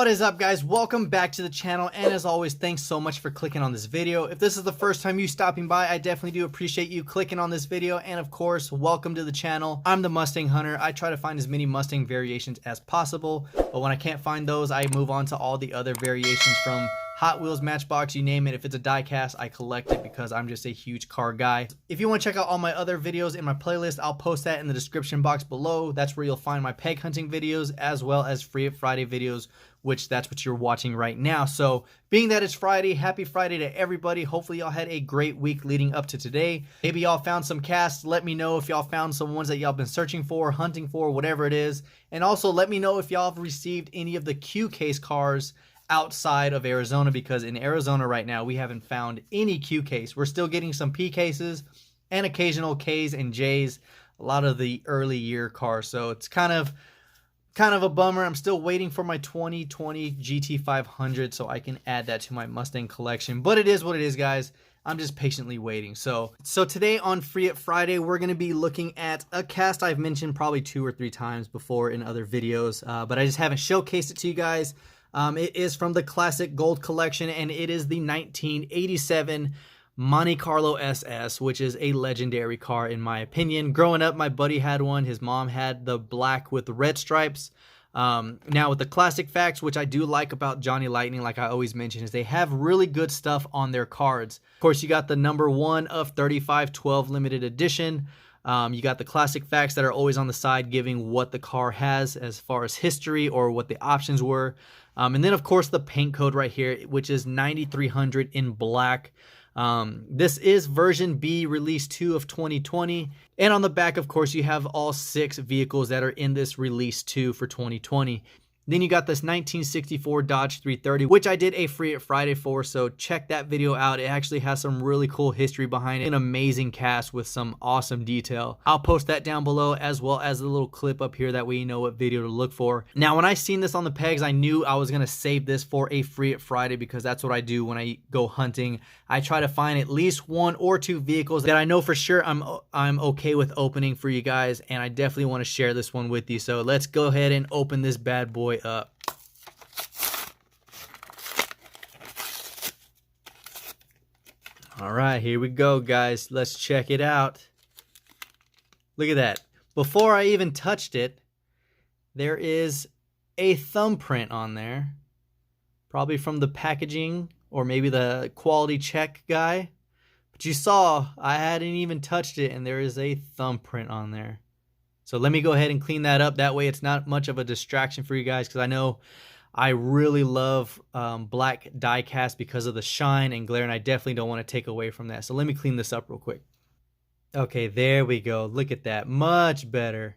What is up, guys? Welcome back to the channel, and as always, thanks so much for clicking on this video. If this is the first time you stopping by, I definitely do appreciate you clicking on this video, and of course, welcome to the channel. I'm the Mustang Hunter. I try to find as many Mustang variations as possible, but when I can't find those, I move on to all the other variations from Hot Wheels, Matchbox, you name it. If it's a diecast, I collect it because I'm just a huge car guy. If you want to check out all my other videos in my playlist, I'll post that in the description box below. That's where you'll find my peg hunting videos as well as Free It Friday videos, which that's what you're watching right now. So being that it's Friday, happy Friday to everybody. Hopefully y'all had a great week leading up to today. Maybe y'all found some casts. Let me know if y'all found some ones that y'all been searching for, hunting for, whatever it is. And also let me know if y'all have received any of the Q case cars outside of Arizona, because in Arizona right now we haven't found any Q case. We're still getting some P cases and occasional Ks and Js, a lot of the early year cars. So it's kind of a bummer. I'm still waiting for my 2020 GT500 so I can add that to my Mustang collection, but it is what it is, guys. I'm just patiently waiting. So today on Free It Friday, we're going to be looking at a cast I've mentioned probably 2 or 3 times before in other videos, but I just haven't showcased it to you guys. It is from the Classic Gold Collection, and it is the 1987 Monte Carlo SS, which is a legendary car in my opinion. Growing up, my buddy had one. His mom had the black with the red stripes. Now with the classic facts, which I do like about Johnny Lightning, like I always mention, is they have really good stuff on their cards. Of course, you got the number 1 of 3512 limited edition. You got the classic facts that are always on the side giving what the car has as far as history or what the options were. And then, of course, the paint code right here, which is 9300 in black. This is version B, release 2 of 2020. And on the back, of course, you have all 6 vehicles that are in this release 2 for 2020. Then you got this 1964 Dodge 330, which I did a Free It Friday for, so check that video out. It actually has some really cool history behind it, an amazing cast with some awesome detail. I'll post that down below as well as a little clip up here that way you know what video to look for. Now, when I seen this on the pegs, I knew I was going to save this for a Free It Friday because that's what I do when I go hunting. I try to find at least 1 or 2 vehicles that I know for sure I'm okay with opening for you guys, and I definitely want to share this one with you. So let's go ahead and open this bad boy up. All right, here we go, guys. Let's check it out. Look at that. Before I even touched it, there is a thumbprint on there, probably from the packaging or maybe the quality check guy. But you saw I hadn't even touched it, and there is a thumbprint on there. So let me go ahead and clean that up. That way it's not much of a distraction for you guys, because I know I really love black diecast because of the shine and glare, and I definitely don't want to take away from that. So let me clean this up real quick. Okay, there we go. Look at that. Much better.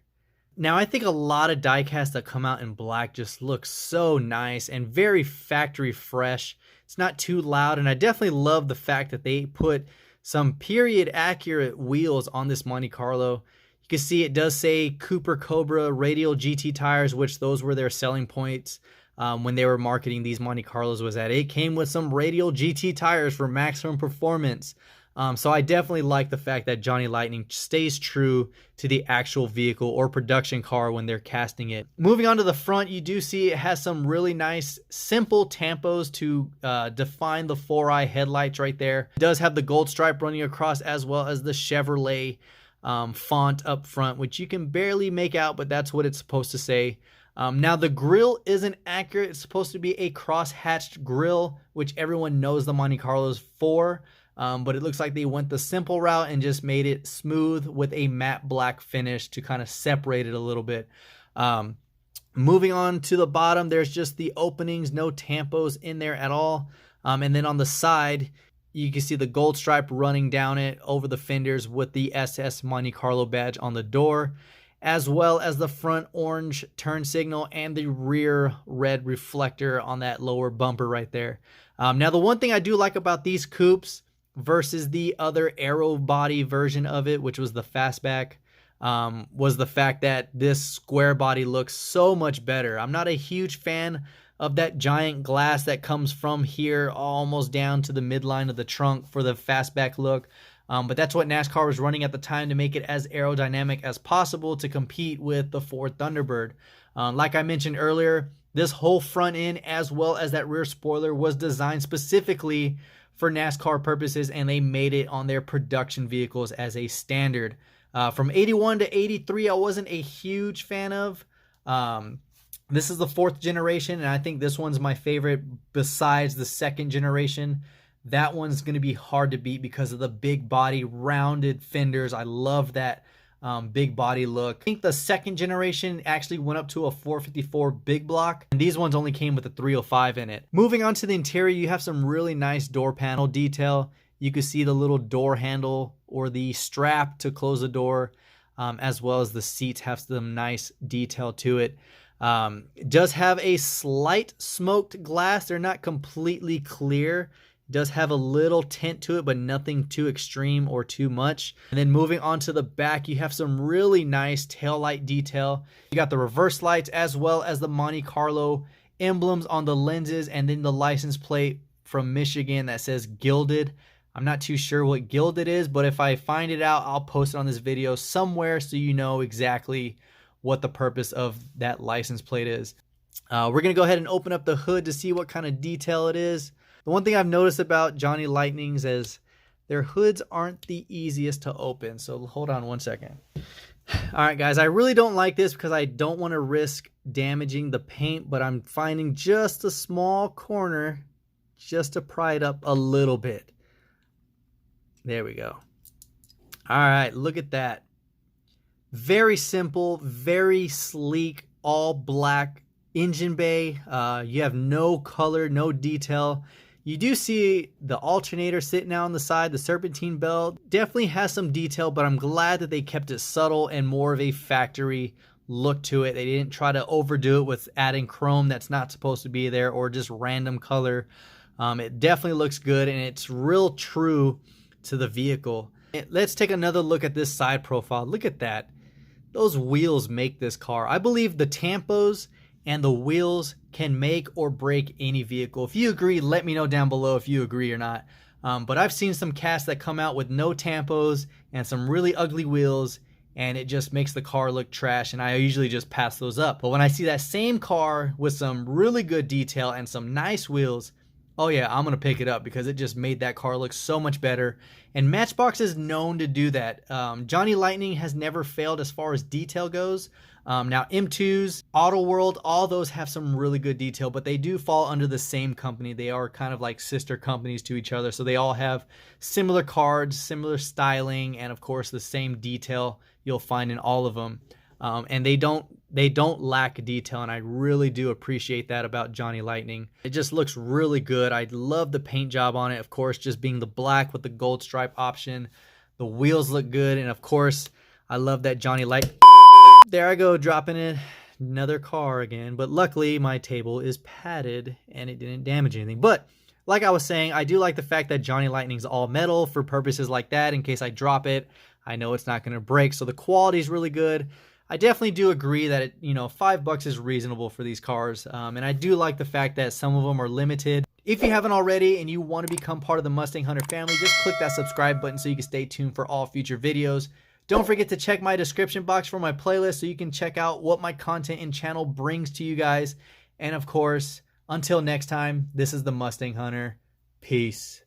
Now, I think a lot of diecasts that come out in black just look so nice and very factory fresh. It's not too loud, and I definitely love the fact that they put some period accurate wheels on this Monte Carlo. You can see it does say Cooper Cobra radial GT tires, which those were their selling points when they were marketing these Monte Carlos, was that it came with some radial GT tires for maximum performance. So I definitely like the fact that Johnny Lightning stays true to the actual vehicle or production car when they're casting it. Moving on to the front, you do see it has some really nice simple tampos to define the 4-eye headlights right there. It does have the gold stripe running across as well as the Chevrolet font up front, which you can barely make out, but that's what it's supposed to say. Now the grill isn't accurate. It's supposed to be a cross-hatched grill, which everyone knows the Monte Carlo's for, but it looks like they went the simple route and just made it smooth with a matte black finish to kind of separate it a little bit. Moving on to the bottom, there's just the openings, no tampos in there at all. And then on the side, you can see the gold stripe running down it over the fenders with the SS Monte Carlo badge on the door, as well as the front orange turn signal and the rear red reflector on that lower bumper right there. Now, the one thing I do like about these coupes versus the other aero body version of it, which was the fastback, was the fact that this square body looks so much better. I'm not a huge fan of that giant glass that comes from here almost down to the midline of the trunk for the fastback look. But that's what NASCAR was running at the time to make it as aerodynamic as possible to compete with the Ford Thunderbird. Like I mentioned earlier, this whole front end as well as that rear spoiler was designed specifically for NASCAR purposes, and they made it on their production vehicles as a standard. From 81 to 83, I wasn't a huge fan of. This is the 4th generation, and I think this one's my favorite besides the 2nd generation. That one's going to be hard to beat because of the big body, rounded fenders. I love that big body look. I think the 2nd generation actually went up to a 454 big block, and these ones only came with a 305 in it. Moving on to the interior, you have some really nice door panel detail. You can see the little door handle or the strap to close the door, as well as the seats have some nice detail to it. It does have a slight smoked glass. They're not completely clear. It does have a little tint to it, but nothing too extreme or too much. And then moving on to the back, you have some really nice taillight detail. You got the reverse lights as well as the Monte Carlo emblems on the lenses, and then the license plate from Michigan that says gilded. I'm not too sure what gilded is, but if I find it out, I'll post it on this video somewhere so you know exactly what the purpose of that license plate is. We're going to go ahead and open up the hood to see what kind of detail it is. The one thing I've noticed about Johnny Lightnings is their hoods aren't the easiest to open. So hold on one second. All right, guys, I really don't like this because I don't want to risk damaging the paint, but I'm finding just a small corner just to pry it up a little bit. There we go. All right, look at that. Very simple, very sleek, all black engine bay. You have no color, no detail. You do see the alternator sitting out on the side. The serpentine belt definitely has some detail, but I'm glad that they kept it subtle and more of a factory look to it. They didn't try to overdo it with adding chrome that's not supposed to be there or just random color. It definitely looks good, and it's real true to the vehicle. Let's take another look at this side profile. Look at that. Those wheels make this car. I believe the tampos and the wheels can make or break any vehicle. If you agree, let me know down below if you agree or not. But I've seen some casts that come out with no tampos and some really ugly wheels, and it just makes the car look trash, and I usually just pass those up. But when I see that same car with some really good detail and some nice wheels, oh yeah, I'm gonna pick it up because it just made that car look so much better. And Matchbox is known to do that. Johnny Lightning has never failed as far as detail goes. Now M2s, Auto World, all those have some really good detail, but they do fall under the same company. They are kind of like sister companies to each other. So they all have similar cards, similar styling, and of course the same detail you'll find in all of them. And they don't lack detail, and I really do appreciate that about Johnny Lightning. It just looks really good. I love the paint job on it, of course, just being the black with the gold stripe option. The wheels look good, and of course, I love that Johnny Light. There I go, dropping in another car again, but luckily my table is padded and it didn't damage anything. But like I was saying, I do like the fact that Johnny Lightning's all metal for purposes like that. In case I drop it, I know it's not going to break, so the quality is really good. I definitely do agree that it, $5 is reasonable for these cars, and I do like the fact that some of them are limited. If you haven't already and you want to become part of the Mustang Hunter family, just click that subscribe button so you can stay tuned for all future videos. Don't forget to check my description box for my playlist so you can check out what my content and channel brings to you guys. And of course, until next time, this is the Mustang Hunter. Peace.